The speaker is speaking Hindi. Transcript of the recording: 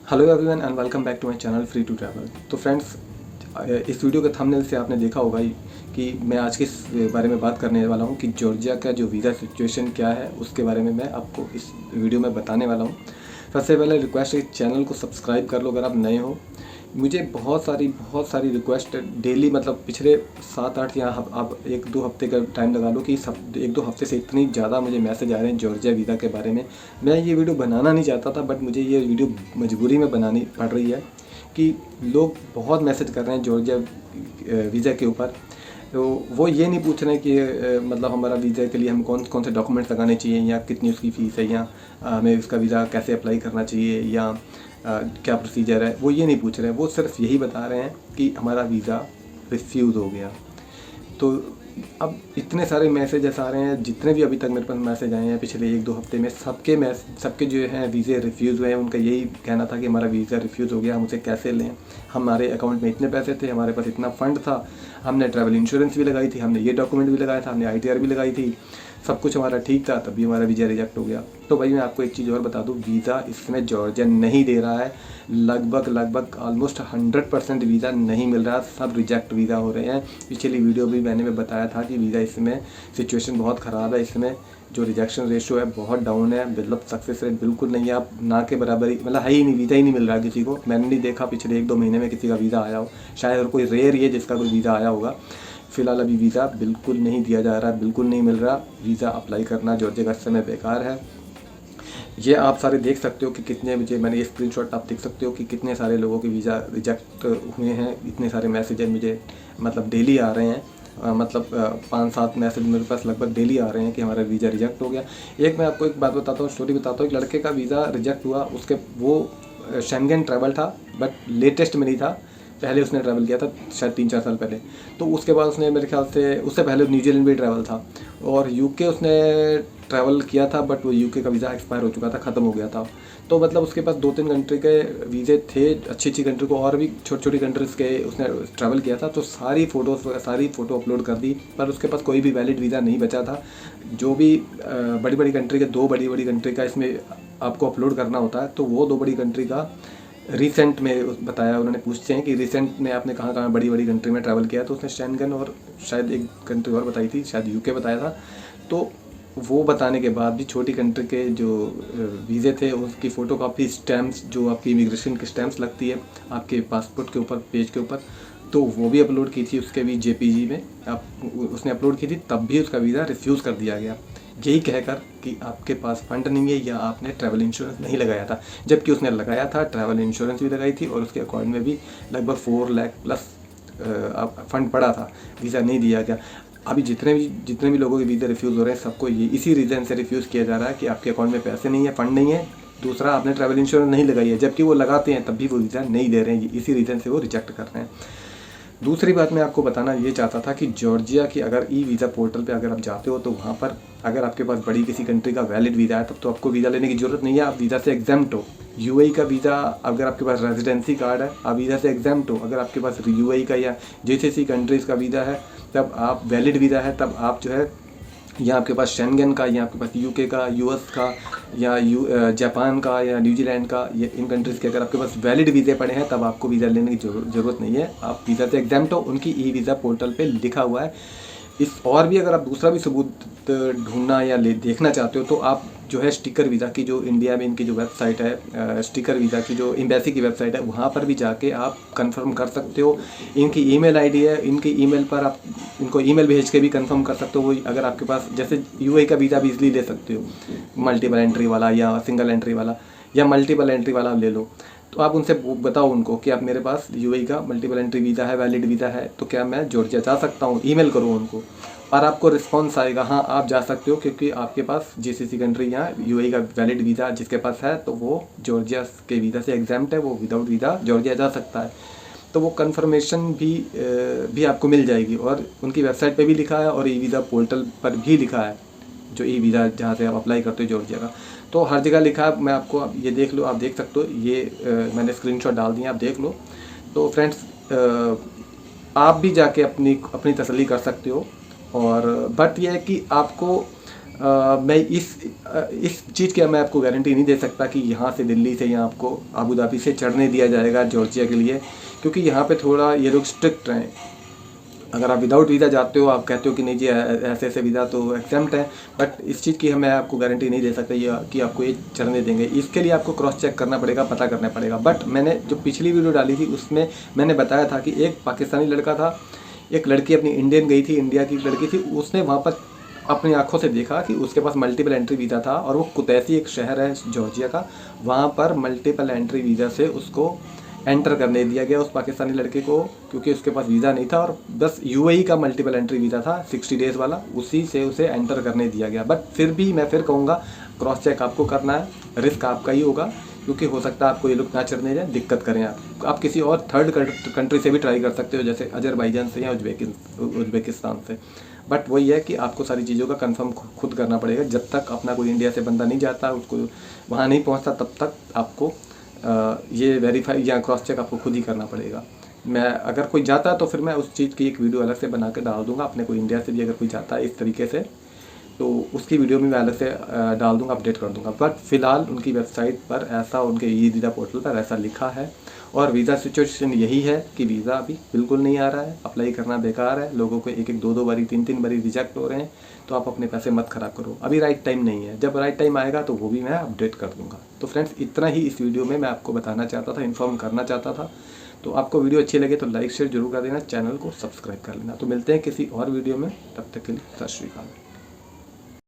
Hello everyone and welcome back to my channel free to travel. तो फ्रेंड्स, इस वीडियो के थंबनेल से आपने देखा होगा ही कि मैं आज किस बारे में बात करने वाला हूं कि जॉर्जिया का जो वीज़ा सिचुएशन क्या है उसके बारे में मैं आपको इस वीडियो में बताने वाला हूं। सबसे पहले रिक्वेस्ट है कि चैनल को सब्सक्राइब कर लो अगर आप नए हो। मुझे बहुत सारी रिक्वेस्ट डेली, मतलब पिछले 7-8 या आप 1-2 हफ्ते का टाइम लगा लो कि सब 1-2 हफ्ते से इतनी ज़्यादा मुझे मैसेज आ रहे हैं जॉर्जिया वीज़ा के बारे में। मैं ये वीडियो बनाना नहीं चाहता था, बट मुझे ये वीडियो मजबूरी में बनानी पड़ रही है कि लोग बहुत मैसेज कर रहे हैं जॉर्जिया वीज़ा के ऊपर। तो वो ये नहीं पूछ रहे हैं कि मतलब हमारा वीज़ा के लिए हम कौन कौन से डॉक्यूमेंट्स लगाने चाहिए या कितनी उसकी फ़ीस है, या हमें उसका वीज़ा कैसे अप्लाई करना चाहिए, या क्या प्रोसीजर है। वो ये नहीं पूछ रहे हैं, वो सिर्फ यही बता रहे हैं कि हमारा वीज़ा रिफ्यूज़ हो गया। तो अब इतने सारे मैसेजेस आ रहे हैं, जितने भी अभी तक मेरे पास मैसेज आए हैं पिछले 1-2 हफ्ते में, सबके जो हैं वीज़े रिफ्यूज़ हुए हैं। उनका यही कहना था कि हमारा वीज़ा रिफ्यूज़ हो गया, हम उसे कैसे लें, हमारे अकाउंट में इतने पैसे थे, हमारे पास इतना फ़ंड था, हमने ट्रैवल इंश्योरेंस भी लगाई थी, हमने ये डॉक्यूमेंट भी लगाया था, हमने ITR भी लगाई थी, सब कुछ हमारा ठीक था, तभी हमारा वीज़ा रिजेक्ट हो गया। तो भाई मैं आपको एक चीज़ और बता दूँ, वीज़ा इसमें जॉर्जिया नहीं दे रहा है। लगभग ऑलमोस्ट 100% वीज़ा नहीं मिल रहा, सब रिजेक्ट वीज़ा हो रहे हैं। पिछली वीडियो भी मैंने बताया था कि वीज़ा इसमें सिचुएशन बहुत ख़राब है, इसमें जो रिजेक्शन रेशियो है बहुत डाउन है, मतलब सक्सेस रेट बिल्कुल नहीं है, आप ना के बराबर ही, मतलब है ही नहीं, वीज़ा ही नहीं मिल रहा किसी को। मैंने नहीं देखा पिछले 1-2 महीने में किसी का वीज़ा आया हो, शायद और कोई रेयर ही है जिसका कोई वीज़ा आया होगा। फ़िलहाल अभी वीज़ा बिल्कुल नहीं दिया जा रहा, बिल्कुल नहीं मिल रहा। वीज़ा अप्लाई करना जॉर्जिया का इस समय बेकार है। ये आप सारे देख सकते हो कि कितने, मुझे मैंने ये स्क्रीनशॉट आप देख सकते हो कि कितने सारे लोगों के वीज़ा रिजेक्ट हुए हैं। इतने सारे मैसेज मुझे मतलब डेली आ रहे हैं, मतलब 5-7 मैसेज मेरे पास लगभग डेली आ रहे हैं कि हमारा वीज़ा रिजेक्ट हो गया। एक मैं आपको एक बात बताता हूँ, स्टोरी बताता हूँ। एक लड़के का वीज़ा रिजेक्ट हुआ, उसके वो शेंगेन ट्रैवल था, बट लेटेस्ट में नहीं था। पहले उसने ट्रैवल किया था शायद 3-4 साल पहले। तो उसके बाद उसने मेरे ख्याल से, उससे पहले न्यूजीलैंड भी ट्रैवल था, और यूके उसने ट्रैवल किया था, बट वो यूके का वीज़ा एक्सपायर हो चुका था, ख़त्म हो गया था। तो मतलब उसके पास 2-3 कंट्री के वीज़े थे, अच्छी कंट्री को, और भी छोटी कंट्रीज़ के उसने ट्रैवल किया था। तो सारी फ़ोटो अपलोड कर दी, पर उसके पास कोई भी वैलिड वीज़ा नहीं बचा था। जो भी बड़ी कंट्री के, 2 बड़ी कंट्री का इसमें आपको अपलोड करना होता है, तो वो 2 बड़ी कंट्री का रिसेंट में बताया। उन्होंने पूछते हैं कि रिसेंट में आपने कहाँ बड़ी कंट्री में ट्रैवल किया, तो उसने शेंगन और शायद एक कंट्री और बताई थी, शायद यूके बताया था। तो वो बताने के बाद भी छोटी कंट्री के जो वीज़े थे, उसकी फ़ोटोकॉपी स्टैम्प्स, जो आपकी इमिग्रेशन की स्टैम्प्स लगती है आपके पासपोर्ट के ऊपर, पेज के ऊपर, तो वो भी अपलोड की थी, उसके भी JPG में उसने अपलोड की थी, तब भी उसका वीज़ा रिफ्यूज़ कर दिया गया, यही कहकर कि आपके पास फंड नहीं है या आपने ट्रैवल इंश्योरेंस नहीं लगाया था। जबकि उसने लगाया था, ट्रैवल इंश्योरेंस भी लगाई थी, और उसके अकाउंट में भी लगभग 4 लाख प्लस फंड पड़ा था, वीज़ा नहीं दिया गया। अभी जितने भी लोगों के वीज़ा रिफ्यूज़ हो रहे हैं, सबको ये इसी रीज़न से रिफ्यूज़ किया जा रहा है कि आपके अकाउंट में पैसे नहीं है, फंड नहीं है। दूसरा, आपने ट्रैवल इंश्योरेंस नहीं लगाई है, जबकि वो लगाते हैं तब भी वो वीज़ा नहीं दे रहे हैं, इसी रीज़न से वो रिजेक्ट कर रहे हैं। दूसरी बात मैं आपको बताना ये चाहता था कि जॉर्जिया की अगर वीज़ा पोर्टल पे अगर आप जाते हो, तो वहाँ पर अगर आपके पास बड़ी किसी कंट्री का वैलिड वीज़ा है, तब तो आपको वीज़ा लेने की ज़रूरत नहीं है, आप वीज़ा से एग्जाम्प्ट हो। UAE का वीज़ा, अगर आपके पास रेजिडेंसी कार्ड है, आप वीज़ा से एग्जाम्प्ट हो। अगर आपके पास UAE का या GCC कंट्रीज़ का वीज़ा है, तब आप वैलिड वीज़ा है, तब आप जो है, या आपके पास शेंगन का, या आपके पास UK का, US का, या जापान का, या न्यूजीलैंड का, ये इन कंट्रीज़ के अगर आपके पास वैलिड वीज़े पड़े हैं, तब आपको वीज़ा लेने की ज़रूरत नहीं है, आप वीज़ा से एग्जाम्प्ट हो। उनकी वीज़ा पोर्टल पे लिखा हुआ है। और भी अगर आप दूसरा भी सबूत ढूंढना या देखना चाहते हो, तो आप जो है स्टिकर वीज़ा की, जो इंडिया में इनकी जो वेबसाइट है, स्टिकर वीज़ा की जो एम्बेसी की वेबसाइट है, वहाँ पर भी जाके आप कंफर्म कर सकते हो। इनकी ईमेल आईडी है, इनकी ईमेल पर आप इनको ईमेल भेज के भी कंफर्म कर सकते हो। वो अगर आपके पास, जैसे UAE का वीज़ा भी इजली ले सकते हो, मल्टीपल एंट्री वाला या सिंगल एंट्री वाला या मल्टीपल एंट्री वाला ले लो। तो आप उनसे बताओ उनको कि आप, मेरे पास UAE का मल्टीपल एंट्री वीज़ा है, वैलिड वीज़ा है, तो क्या मैं जॉर्जिया जा सकता हूँ। ईमेल करो उनको, और आपको रिस्पॉन्स आएगा, हाँ आप जा सकते हो, क्योंकि आपके पास GCC कंट्री या UAE का वैलिड वीज़ा जिसके पास है, तो वो जॉर्जिया के वीज़ा से एग्जाम्प्ट है, वो विदाउट वीज़ा जॉर्जिया जा सकता है। तो वो कंफर्मेशन भी आपको मिल जाएगी, और उनकी वेबसाइट पे भी लिखा है, और वीज़ा पोर्टल पर भी लिखा है, जो वीज़ा जहाँ से आप अप्लाई करते हो जॉर्जिया का, तो हर जगह लिखा है। मैं आपको ये देख लो, आप देख सकते हो, ये मैंने स्क्रीनशॉट डाल दिए, आप देख लो। तो फ्रेंड्स, आप भी जाके अपनी तसल्ली कर सकते हो। और बट यह है कि आपको मैं इस चीज़ की मैं आपको गारंटी नहीं दे सकता कि यहाँ से दिल्ली से या आपको अबू धाबी से चढ़ने दिया जाएगा जॉर्जिया के लिए, क्योंकि यहाँ पे थोड़ा ये लोग स्ट्रिक्ट हैं। अगर आप विदाउट वीज़ा जाते हो, आप कहते हो कि नहीं जी ऐसे ऐसे वीज़ा तो एक्सेप्ट है, बट इस चीज़ की मैं आपको गारंटी नहीं दे सकता ये कि आपको ये चढ़ने देंगे। इसके लिए आपको क्रॉस चेक करना पड़ेगा, पता करना पड़ेगा। बट मैंने जो पिछली वीडियो डाली थी उसमें मैंने बताया था कि एक पाकिस्तानी लड़का था, एक लड़की अपनी इंडियन गई थी, इंडिया की लड़की थी, उसने वहाँ पर अपनी आंखों से देखा कि उसके पास मल्टीपल एंट्री वीज़ा था, और वो कुतैसी एक शहर है जॉर्जिया का, वहाँ पर मल्टीपल एंट्री वीज़ा से उसको एंटर करने दिया गया उस पाकिस्तानी लड़के को, क्योंकि उसके पास वीज़ा नहीं था और बस यूएई का मल्टीपल एंट्री वीज़ा था 60 डेज़ वाला, उसी से उसे एंटर करने दिया गया। बट फिर भी मैं फिर कहूँगा क्रॉस चेक आपको करना है, रिस्क आपका ही होगा, क्योंकि हो सकता है आपको ये लोग ना चढ़ने जाए, दिक्कत करें। आप किसी और थर्ड कंट्री से भी ट्राई कर सकते हो, जैसे अजरबैजान से या उज्बेकिस्तान से। बट वही है कि आपको सारी चीज़ों का कंफर्म खुद करना पड़ेगा। जब तक अपना कोई इंडिया से बंदा नहीं जाता, उसको वहाँ नहीं पहुँचता, तब तक आपको ये वेरीफाई या क्रॉस चेक आपको खुद ही करना पड़ेगा। मैं अगर कोई जाता है तो फिर मैं उस चीज़ की एक वीडियो अलग से बना के डाल दूँगा। अपने कोई इंडिया से भी अगर कोई जाता है इस तरीके से, तो उसकी वीडियो भी मैं अलग से डाल दूँगा, अपडेट कर दूँगा। बट फ़िलहाल उनकी वेबसाइट पर ऐसा, उनके ई वीज़ा पोर्टल पर ऐसा लिखा है, और वीज़ा सिचुएशन यही है कि वीज़ा अभी बिल्कुल नहीं आ रहा है, अप्लाई करना बेकार है, लोगों को एक एक दो बारी तीन बारी रिजेक्ट हो रहे हैं। तो आप अपने पैसे मत ख़राब करो, अभी राइट टाइम नहीं है। जब राइट टाइम आएगा तो वो भी मैं अपडेट कर दूँगा। तो फ्रेंड्स, इतना ही इस वीडियो में मैं आपको बताना चाहता था, इन्फॉर्म करना चाहता था। तो आपको वीडियो अच्छी लगे तो लाइक शेयर जरूर कर देना, चैनल को सब्सक्राइब कर लेना। तो मिलते हैं किसी और वीडियो में, तब तक के लिए सत श्री अकाल।